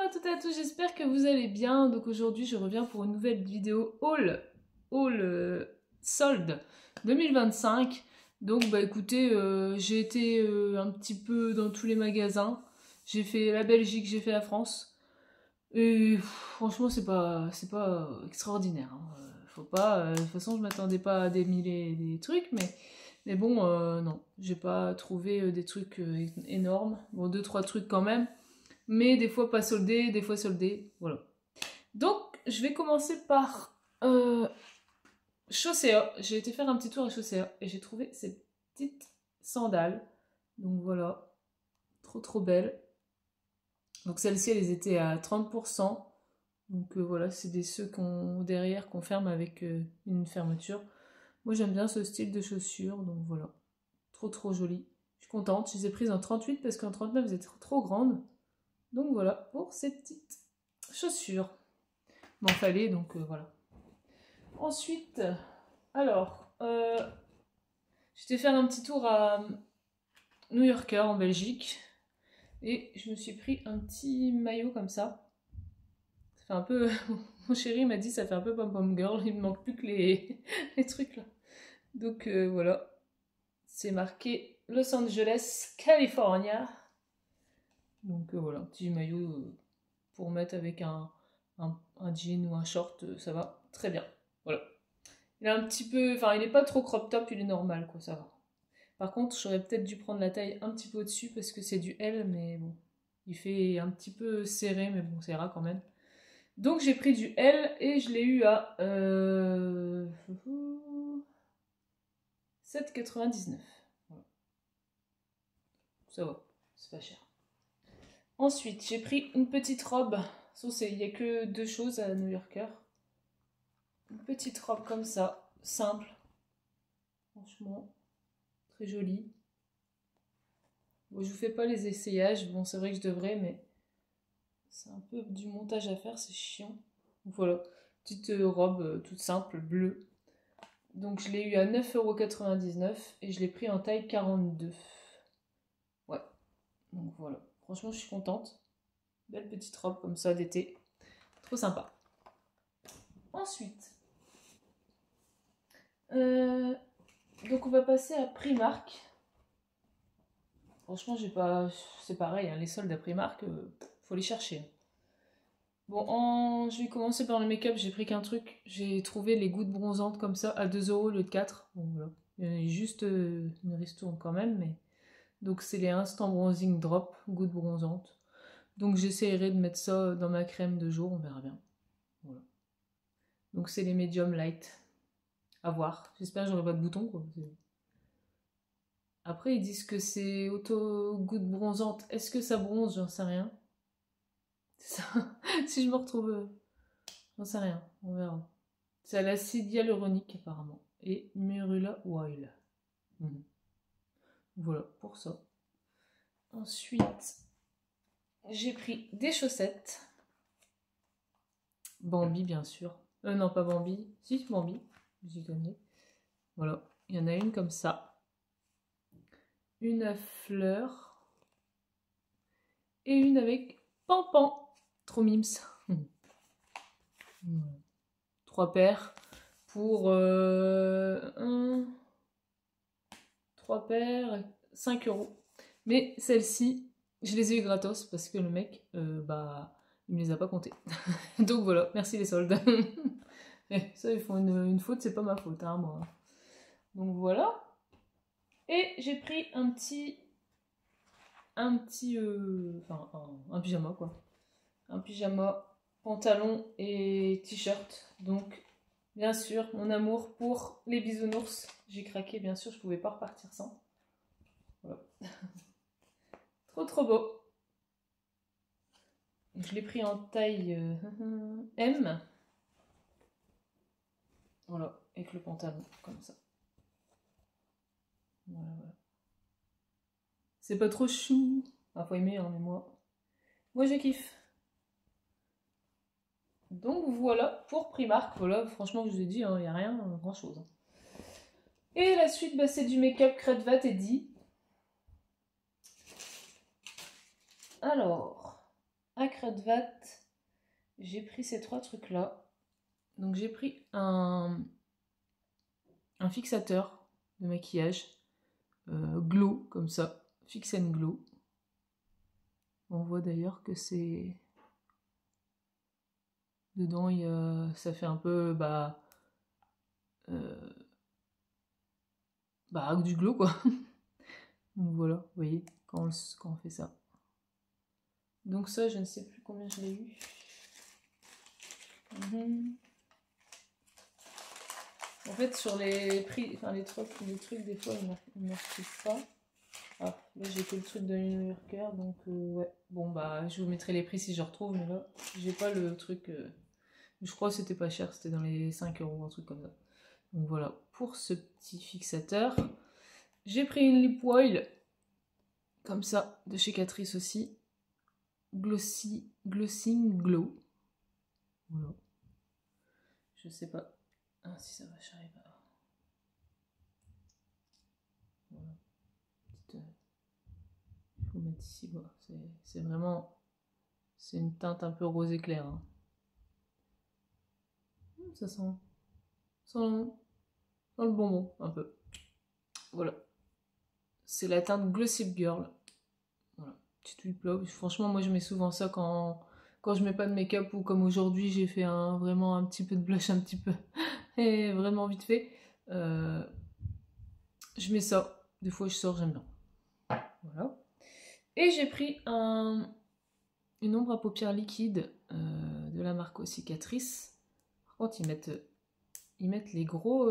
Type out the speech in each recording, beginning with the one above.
à toutes et à tous, j'espère que vous allez bien. Donc aujourd'hui, je reviens pour une nouvelle vidéo haul solde 2025. Donc bah écoutez, j'ai été un petit peu dans tous les magasins. J'ai fait la Belgique, j'ai fait la France. Et franchement, c'est pas extraordinaire, hein. Faut pas, de toute façon, je m'attendais pas à des milliers des trucs, mais bon, non, j'ai pas trouvé des trucs énormes. Bon, deux, trois trucs quand même. Mais des fois pas soldés, des fois soldés, voilà. Donc, je vais commencer par Chaussea. J'ai été faire un petit tour à Chaussea et j'ai trouvé ces petites sandales. Donc voilà, trop trop belles. Donc celles-ci, elles étaient à 30%. Donc voilà, c'est des ceux qu'on derrière qu'on ferme avec une fermeture. Moi j'aime bien ce style de chaussures, donc voilà. Trop trop joli. Je suis contente, je les ai prises en 38 parce qu'en 39 elles étaient trop grandes. Donc voilà pour ces petites chaussures. M'en fallait, donc voilà. Ensuite, alors, j'étais faire un petit tour à New Yorker en Belgique. Et je me suis pris un petit maillot comme ça. Ça fait un peu... Mon chéri m'a dit ça fait un peu pom-pom girl, il me manque plus que les, les trucs là. Donc voilà. C'est marqué Los Angeles, California. Donc voilà, un petit maillot pour mettre avec un jean ou un short, ça va très bien. Voilà. Il est un petit peu... Enfin, il est pas trop crop top, il est normal, quoi, ça va. Par contre, j'aurais peut-être dû prendre la taille un petit peu au-dessus parce que c'est du L, mais bon. Il fait un petit peu serré, mais bon, ça ira quand même. Donc j'ai pris du L et je l'ai eu à 7,99. Voilà. Ça va, c'est pas cher. Ensuite, j'ai pris une petite robe. Il n'y a que deux choses à New Yorker. Une petite robe comme ça, simple. Franchement, très jolie. Bon, je vous fais pas les essayages. Bon, c'est vrai que je devrais, mais c'est un peu du montage à faire, c'est chiant. Donc voilà, petite robe toute simple, bleue. Donc je l'ai eu à 9,99€ et je l'ai pris en taille 42. Ouais, donc voilà. Franchement, je suis contente. Belle petite robe comme ça d'été. Trop sympa. Ensuite, donc on va passer à Primark. Franchement, j'ai pas, c'est pareil, hein, les soldes à Primark, faut les chercher. Bon, je vais commencer par le make-up, j'ai pris qu'un truc. J'ai trouvé les gouttes bronzantes comme ça à 2€ au lieu de 4. Bon voilà. Il y en a juste une ristourne quand même, mais. Donc c'est les Instant Bronzing Drop, gouttes bronzantes. Donc j'essaierai de mettre ça dans ma crème de jour, on verra bien. Voilà. Donc c'est les Medium Light. À voir. J'espère que j'aurai pas de boutons, quoi. Après, ils disent que c'est auto-goutte bronzante. Est-ce que ça bronze? J'en sais rien. C'est ça. Si je me retrouve... J'en sais rien. On verra. C'est à l'acide hyaluronique, apparemment. Et Murula Oil. Voilà, pour ça. Ensuite, j'ai pris des chaussettes. Bambi, bien sûr. Non, pas Bambi. Si, Bambi. J'y connais. Voilà. Il y en a une comme ça. Une à fleurs. Et une avec Pampan. Trop mimes. 3 paires. Pour 3 paires, 5€. Mais celle-ci, je les ai eu gratos parce que le mec, bah, il me les a pas comptés. Donc voilà, merci les soldes. Ça, ils font une faute, c'est pas ma faute, hein, moi. Donc voilà. Et j'ai pris un pyjama, quoi. Un pyjama, pantalon et t-shirt. Donc, bien sûr, mon amour pour les bisounours. J'ai craqué, bien sûr, je pouvais pas repartir sans. Voilà. Trop trop beau. Je l'ai pris en taille M. Voilà, avec le pantalon, comme ça. Voilà, voilà. C'est pas trop chou. Enfin, faut aimer, hein, mais moi je kiffe. Donc voilà pour Primark. Voilà, franchement, je vous ai dit, il n'y a rien, grand chose. Et la suite, bah, c'est du make-up Kredvat et Di. Alors, à Kruidvat, j'ai pris ces 3 trucs-là. Donc j'ai pris un fixateur de maquillage glow, comme ça, Fix and Glow. On voit d'ailleurs que c'est... Dedans, ça fait un peu du glow, quoi. Donc voilà, vous voyez, quand on fait ça. Donc ça, je ne sais plus combien je l'ai eu. En fait, sur les prix, enfin les trucs des fois, ils ne marquent pas. Ah, là j'ai que le truc de New Yorker, donc ouais. Bon bah, je vous mettrai les prix si je retrouve, mais là, j'ai pas le truc... Je crois que c'était pas cher, c'était dans les 5 €, un truc comme ça. Donc voilà, pour ce petit fixateur. J'ai pris une lip oil, comme ça, de chez Catrice aussi. Glossing Glow. Voilà. Je sais pas si ça va, j'arrive à... Voilà. Je vais vous mettre ici, voilà. C'est vraiment... C'est une teinte un peu rose éclair. Hein. Ça sent le bonbon, un peu. Voilà. C'est la teinte Glossy Girl. Voilà. Petite lip love. Franchement, moi, je mets souvent ça quand je mets pas de make-up ou comme aujourd'hui, j'ai fait vraiment un petit peu de blush, un petit peu. Et vraiment vite fait. Je mets ça. Des fois, je sors, j'aime bien. Voilà. Et j'ai pris une ombre à paupières liquide de la marque aussi Catrice. Par contre, ils mettent les gros...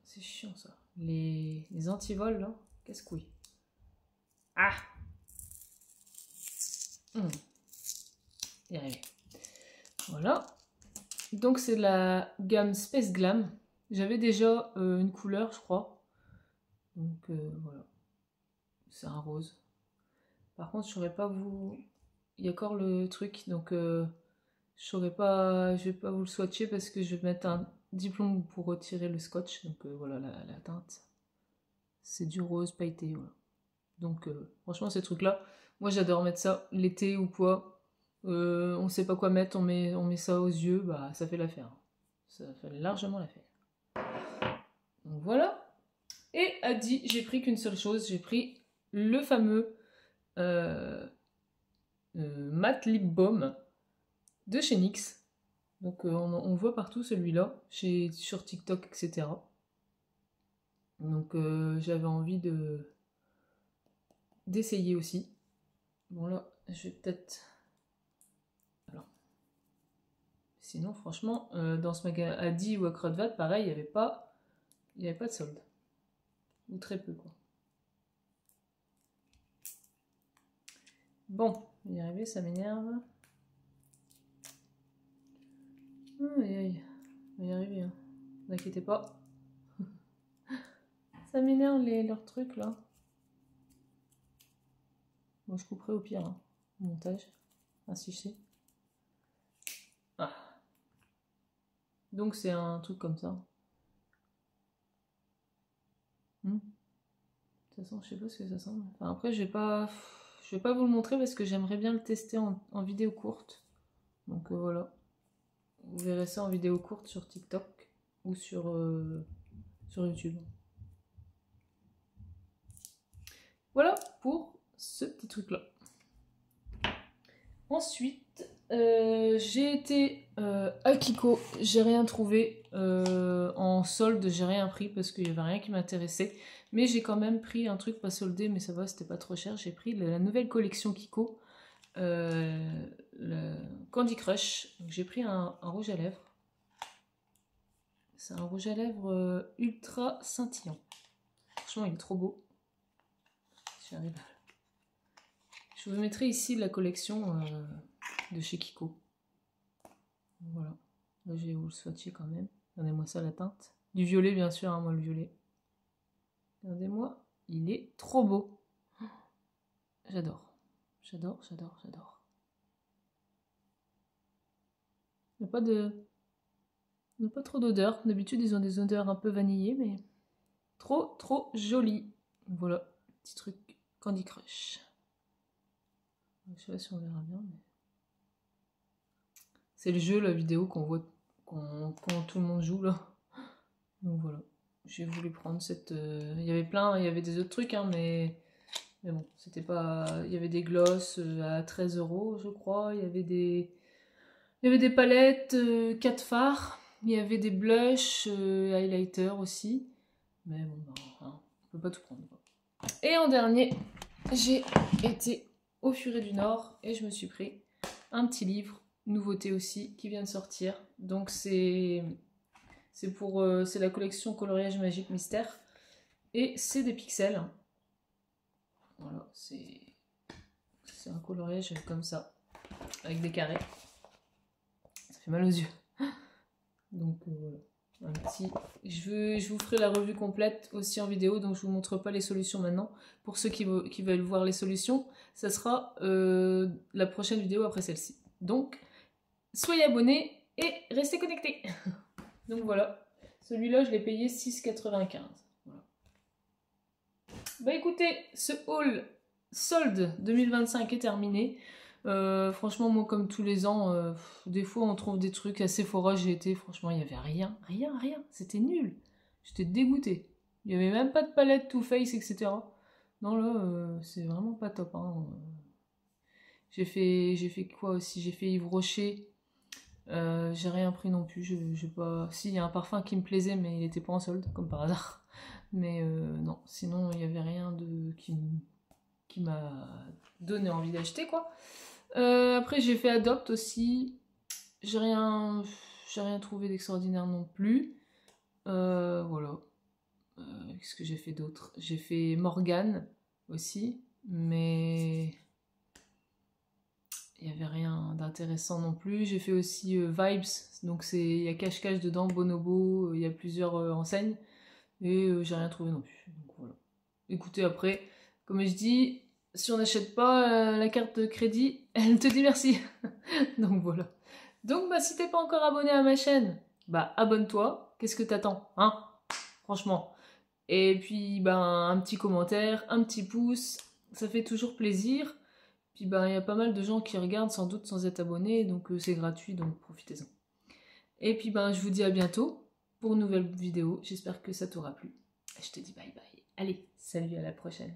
C'est chiant ça. Les antivols là. Qu'est-ce que oui. Ah Y arrivé. Voilà. Donc c'est la gamme Space Glam. J'avais déjà une couleur, je crois. Donc voilà. C'est un rose. Par contre, je saurais pas vous... Il y a encore le truc, donc je vais pas vous le swatcher parce que je vais mettre un diplôme pour retirer le scotch. Donc voilà la teinte. C'est du rose pailleté, voilà. Donc franchement ces trucs-là, moi j'adore mettre ça l'été ou quoi. On sait pas quoi mettre, on met ça aux yeux, bah ça fait l'affaire. Ça fait largement l'affaire. Donc voilà. Et à dit, j'ai pris qu'une seule chose, j'ai pris le fameux Matte Lip Balm de chez NYX. Donc on voit partout celui-là, sur TikTok, etc. Donc j'avais envie d'essayer aussi. Bon là, je vais peut-être... Alors. Sinon franchement, dans ce magasin Adi ou à Kruidvat, pareil, il n'y avait pas de solde. Ou très peu quoi. Bon, y arriver, ça m'énerve. Aïe aïe, on va y arriver, hein. Ne vous inquiétez pas. Ça m'énerve leurs trucs là. Moi je couperai au pire, hein, au montage. Ainsi je sais. Ah. Donc c'est un truc comme ça. De toute façon, je sais pas ce que ça sent. Enfin, après, je vais pas vous le montrer parce que j'aimerais bien le tester en vidéo courte. Donc voilà. Vous verrez ça en vidéo courte sur TikTok ou sur YouTube. Voilà pour ce petit truc-là. Ensuite, j'ai été à Kiko. J'ai rien trouvé. En solde, j'ai rien pris parce qu'il n'y avait rien qui m'intéressait. Mais j'ai quand même pris un truc pas soldé, mais ça va, c'était pas trop cher. J'ai pris la nouvelle collection Kiko, le Candy Crush. J'ai pris un rouge à lèvres. C'est un rouge à lèvres ultra scintillant. Franchement, il est trop beau. J'arrive. Je vous mettrai ici la collection de chez Kiko. Voilà. Là, je vais vous le swatcher quand même. Regardez-moi ça, la teinte. Du violet, bien sûr, hein, moi, le violet. Regardez-moi, il est trop beau. J'adore. J'adore, j'adore, j'adore. Il n'y a pas trop d'odeur. D'habitude, ils ont des odeurs un peu vanillées, mais trop joli. Voilà, petit truc Candy Crush. Je sais pas si on verra bien, mais... C'est le jeu, la vidéo qu'on voit quand tout le monde joue, là. Donc voilà. J'ai voulu prendre cette... Il y avait plein, il y avait des autres trucs, hein, mais bon, c'était pas... Il y avait des glosses à 13 € je crois. Il y avait des palettes, 4 fards. Il y avait des blushs, highlighters aussi. Mais bon, bah, hein, on peut pas tout prendre, quoi. Et en dernier, j'ai été au Furet du Nord et je me suis pris un petit livre, nouveauté aussi, qui vient de sortir. Donc c'est la collection Coloriage Magique Mystère. Et c'est des pixels. Voilà, c'est un coloriage comme ça, avec des carrés. Ça fait mal aux yeux. Donc voilà. Un petit... je vous ferai la revue complète aussi en vidéo, donc je vous montre pas les solutions maintenant. Pour ceux qui veulent voir les solutions, ça sera la prochaine vidéo après celle-ci. Donc, soyez abonnés et restez connectés. Donc voilà, celui-là je l'ai payé 6,95 €. Voilà. Bah écoutez, ce haul solde 2025 est terminé. Franchement, moi, comme tous les ans, des fois on trouve des trucs à Sephora. J'ai été, franchement, il n'y avait rien. C'était nul. J'étais dégoûtée. Il n'y avait même pas de palette Too Faced, etc. Non, là, c'est vraiment pas top. Hein. J'ai fait quoi aussi? J'ai fait Yves Rocher. J'ai rien pris non plus. J'ai pas... Si, il y a un parfum qui me plaisait, mais il n'était pas en solde, comme par hasard. Mais non, sinon, il n'y avait rien qui m'a donné envie d'acheter, quoi. Après j'ai fait Adopt aussi, j'ai rien trouvé d'extraordinaire non plus. Voilà. Qu'est-ce que j'ai fait d'autre? J'ai fait Morgane aussi, mais il n'y avait rien d'intéressant non plus. J'ai fait aussi Vibes, donc il y a cache-cache dedans, Bonobo, il y a plusieurs enseignes, et j'ai rien trouvé non plus. Donc voilà. Écoutez, après, comme je dis, si on n'achète pas la carte de crédit, elle te dit merci. Donc voilà. Donc bah si t'es pas encore abonné à ma chaîne, bah abonne-toi. Qu'est-ce que t'attends, hein? Franchement. Et puis bah un petit commentaire, un petit pouce, ça fait toujours plaisir. Puis bah il y a pas mal de gens qui regardent sans doute sans être abonnés, donc c'est gratuit, donc profitez-en. Et puis bah je vous dis à bientôt pour une nouvelle vidéo. J'espère que ça t'aura plu. Je te dis bye bye. Allez, salut, à la prochaine.